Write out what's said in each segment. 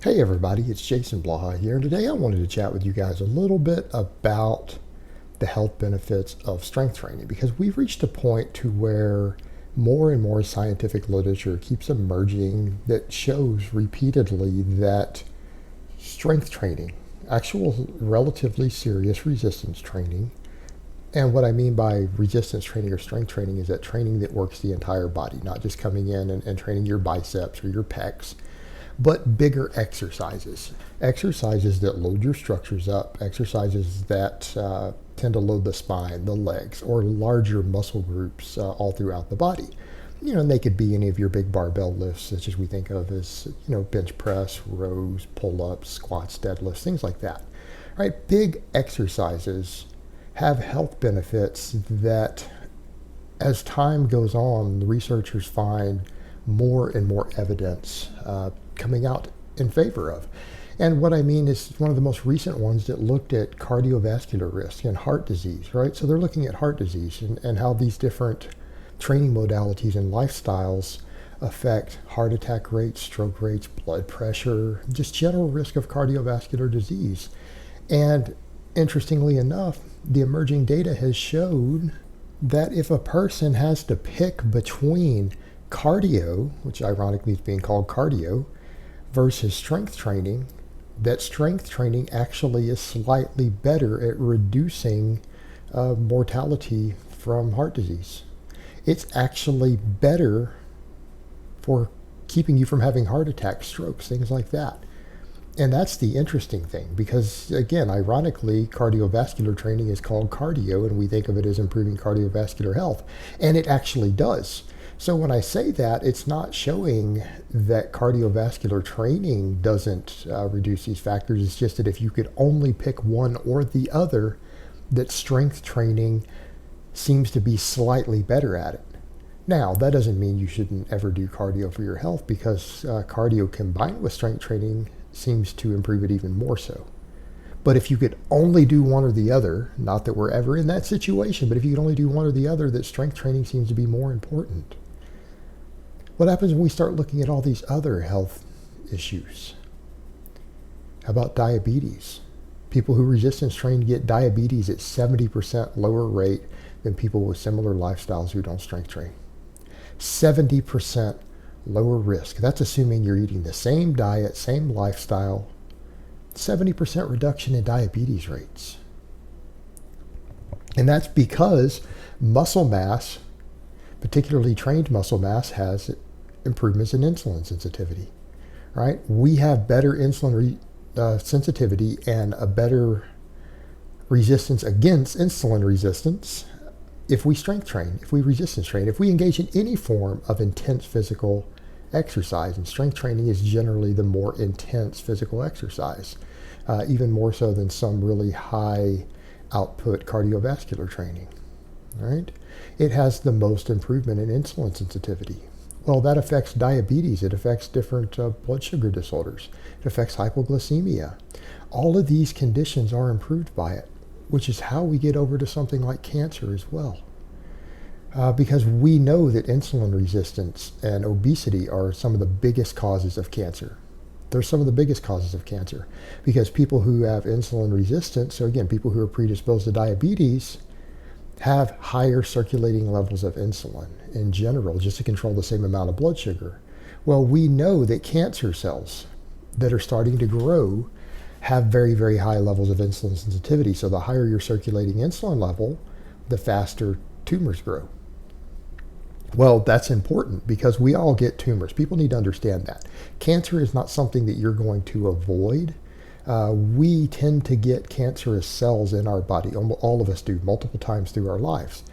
Hey everybody, it's Jason Blaha here, and today I wanted to chat with you guys a little bit about the health benefits of strength training because we've reached a point to where more and more scientific literature keeps emerging that shows repeatedly that strength training, actual relatively serious resistance training, and what I mean by resistance training or strength training is that training that works the entire body, not just coming in and training your biceps or your pecs, but bigger exercises. Exercises that load your structures up, exercises that tend to load the spine, the legs, or larger muscle groups all throughout the body. And they could be any of your big barbell lifts, such as we think of as, bench press, rows, pull-ups, squats, deadlifts, things like that. All right, big exercises have health benefits that, as time goes on, the researchers find more and more evidence coming out in favor of. And what I mean is one of the most recent ones that looked at cardiovascular risk and heart disease, right? So they're looking at heart disease and how these different training modalities and lifestyles affect heart attack rates, stroke rates, blood pressure, just general risk of cardiovascular disease. And interestingly enough, the emerging data has showed that if a person has to pick between cardio, which ironically is being called cardio, versus strength training, that strength training actually is slightly better at reducing mortality from heart disease. It's actually better for keeping you from having heart attacks, strokes, things like that. And that's the interesting thing because, again, ironically, cardiovascular training is called cardio, and we think of it as improving cardiovascular health, and it actually does. So when I say that, it's not showing that cardiovascular training doesn't reduce these factors. It's just that if you could only pick one or the other, that strength training seems to be slightly better at it. Now, that doesn't mean you shouldn't ever do cardio for your health because cardio combined with strength training seems to improve it even more so. But if you could only do one or the other, not that we're ever in that situation, but if you could only do one or the other, that strength training seems to be more important. What happens when we start looking at all these other health issues? How about diabetes? People who resistance train get diabetes at 70% lower rate than people with similar lifestyles who don't strength train. 70% lower risk. That's assuming you're eating the same diet, same lifestyle. 70% reduction in diabetes rates. And that's because muscle mass, particularly trained muscle mass, has improvements in insulin sensitivity, right? We have better insulin sensitivity and a better resistance against insulin resistance if we strength train, if we resistance train, if we engage in any form of intense physical exercise. And strength training is generally the more intense physical exercise, even more so than some really high output cardiovascular training, right? It has the most improvement in insulin sensitivity. Well, that affects diabetes. It affects different blood sugar disorders. It affects hypoglycemia. All of these conditions are improved by it, which is how we get over to something like cancer as well. Because we know that insulin resistance and obesity are some of the biggest causes of cancer. They're some of the biggest causes of cancer because people who have insulin resistance, so again, people who are predisposed to diabetes, have higher circulating levels of insulin in general, just to control the same amount of blood sugar. Well, we know that cancer cells that are starting to grow have very, very high levels of insulin sensitivity. So the higher your circulating insulin level, the faster tumors grow. Well, that's important because we all get tumors. People need to understand that. Cancer is not something that you're going to avoid. We tend to get cancerous cells in our body. All of us do, multiple times through our lives.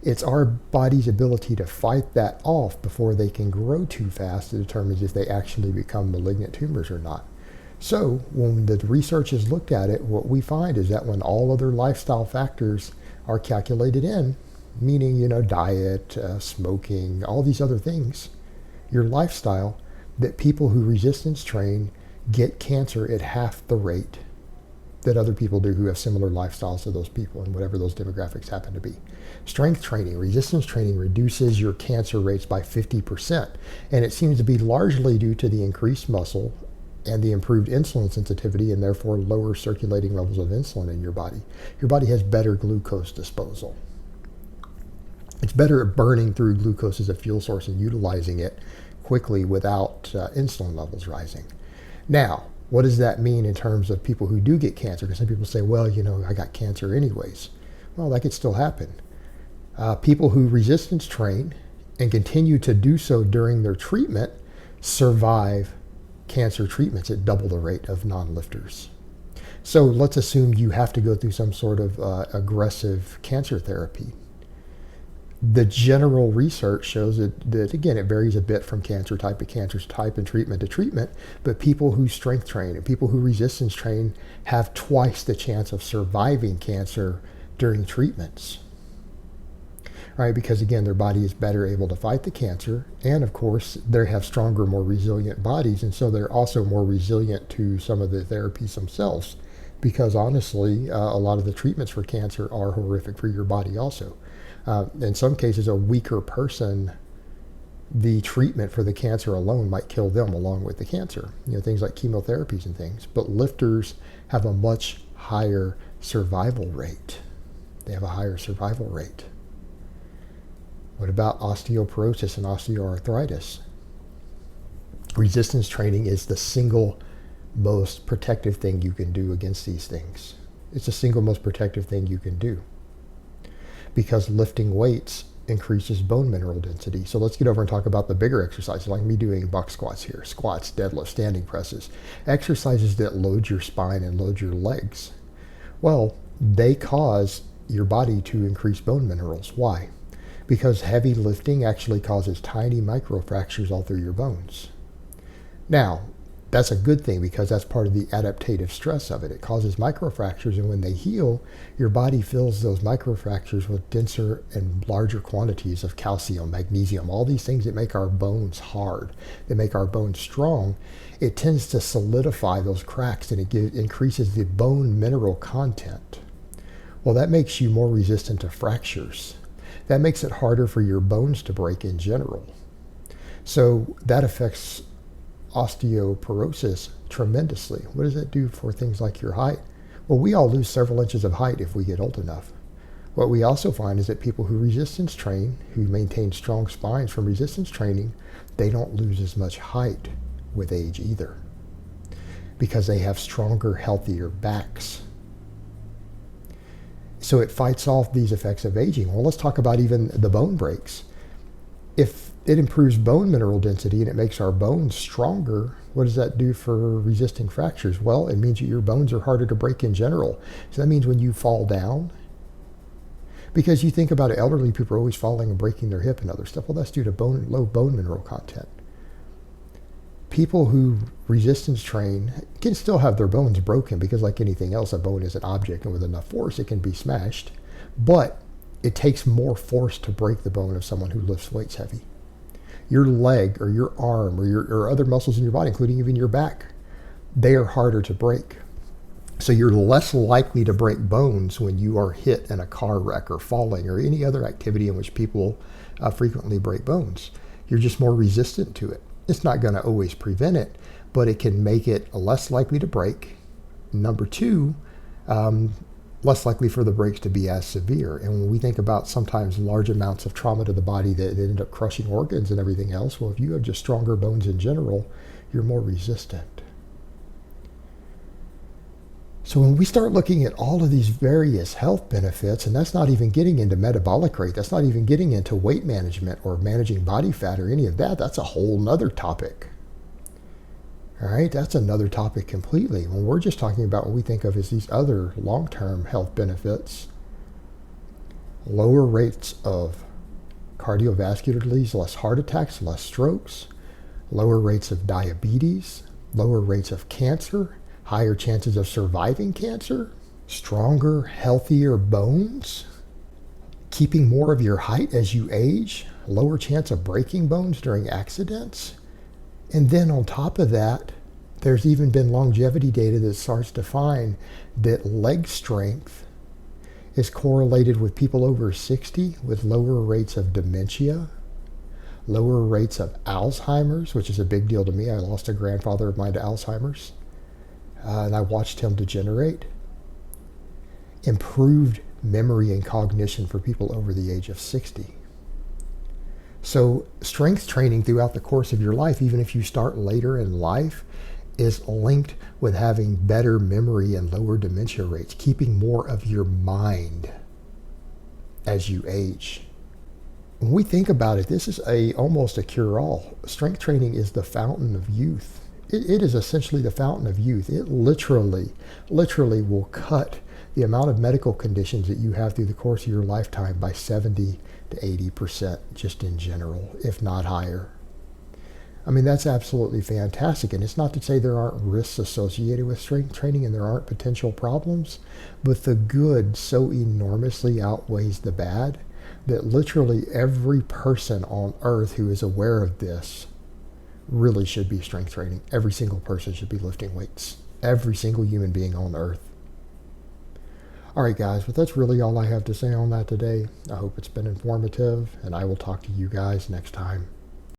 It's our body's ability to fight that off before they can grow too fast that determines if they actually become malignant tumors or not. So when the research has looked at it, what we find is that when all other lifestyle factors are calculated in, meaning, diet, smoking, all these other things, your lifestyle, that people who resistance train get cancer at half the rate that other people do who have similar lifestyles to those people and whatever those demographics happen to be. Strength training, resistance training reduces your cancer rates by 50%. And it seems to be largely due to the increased muscle and the improved insulin sensitivity and therefore lower circulating levels of insulin in your body. Your body has better glucose disposal. It's better at burning through glucose as a fuel source and utilizing it quickly without insulin levels rising. Now, what does that mean in terms of people who do get cancer? Because some people say, well, I got cancer anyways. Well, that could still happen. People who resistance train and continue to do so during their treatment survive cancer treatments at double the rate of non-lifters. So let's assume you have to go through some sort of aggressive cancer therapy. The general research shows that, again, it varies a bit from cancer type to cancer type and treatment to treatment, but people who strength train and people who resistance train have twice the chance of surviving cancer during treatments. Right, because again, their body is better able to fight the cancer, and of course, they have stronger, more resilient bodies, and so they're also more resilient to some of the therapies themselves. Because honestly, a lot of the treatments for cancer are horrific for your body also. In some cases, a weaker person, the treatment for the cancer alone might kill them along with the cancer. Things like chemotherapies and things. But lifters have a much higher survival rate. They have a higher survival rate. What about osteoporosis and osteoarthritis? Resistance training is the single most protective thing you can do against these things. It's the single most protective thing you can do, because lifting weights increases bone mineral density. So let's get over and talk about the bigger exercises, like me doing buck squats here, squats, deadlifts, standing presses, exercises that load your spine and load your legs. Well, they cause your body to increase bone minerals. Why? Because heavy lifting actually causes tiny microfractures all through your bones. Now, that's a good thing because that's part of the adaptative stress of it. It causes microfractures, and when they heal, your body fills those microfractures with denser and larger quantities of calcium, magnesium, all these things that make our bones hard, that make our bones strong. It tends to solidify those cracks, and it increases the bone mineral content. Well, that makes you more resistant to fractures. That makes it harder for your bones to break in general. So that affects osteoporosis tremendously. What does that do for things like your height? Well, we all lose several inches of height if we get old enough. What we also find is that people who resistance train, who maintain strong spines from resistance training, they don't lose as much height with age either, because they have stronger, healthier backs. So it fights off these effects of aging. Well, let's talk about even the bone breaks. If it improves bone mineral density and it makes our bones stronger, what does that do for resisting fractures? Well, it means that your bones are harder to break in general. So that means when you fall down, because you think about it, elderly people are always falling and breaking their hip and other stuff. Well, that's due to low bone mineral content. People who resistance train can still have their bones broken, because like anything else, a bone is an object, and with enough force it can be smashed. But it takes more force to break the bone of someone who lifts weights heavy. Your leg or your arm or other muscles in your body, including even your back, they are harder to break. So you're less likely to break bones when you are hit in a car wreck or falling or any other activity in which people frequently break bones. You're just more resistant to it. It's not going to always prevent it, but it can make it less likely to break. Number two, less likely for the breaks to be as severe. And when we think about sometimes large amounts of trauma to the body that end up crushing organs and everything else, well, if you have just stronger bones in general, you're more resistant. So when we start looking at all of these various health benefits, and that's not even getting into metabolic rate, that's not even getting into weight management or managing body fat or any of that, that's a whole nother topic. All right, that's another topic completely. When we're just talking about what we think of as these other long-term health benefits, lower rates of cardiovascular disease, less heart attacks, less strokes, lower rates of diabetes, lower rates of cancer, higher chances of surviving cancer, stronger, healthier bones, keeping more of your height as you age, lower chance of breaking bones during accidents. And then on top of that, there's even been longevity data that starts to find that leg strength is correlated with people over 60 with lower rates of dementia, lower rates of Alzheimer's, which is a big deal to me. I lost a grandfather of mine to Alzheimer's, and I watched him degenerate. Improved memory and cognition for people over the age of 60. So strength training throughout the course of your life, even if you start later in life, is linked with having better memory and lower dementia rates, keeping more of your mind as you age. When we think about it, this is almost a cure-all. Strength training is the fountain of youth. It is essentially the fountain of youth. It literally will cut the amount of medical conditions that you have through the course of your lifetime by 70 to 80%, just in general, if not higher. I mean, that's absolutely fantastic. And it's not to say there aren't risks associated with strength training and there aren't potential problems, but the good so enormously outweighs the bad that literally every person on earth who is aware of this really should be strength training. Every single person should be lifting weights. Every single human being on earth. All right, guys, but that's really all I have to say on that today. I hope it's been informative, and I will talk to you guys next time.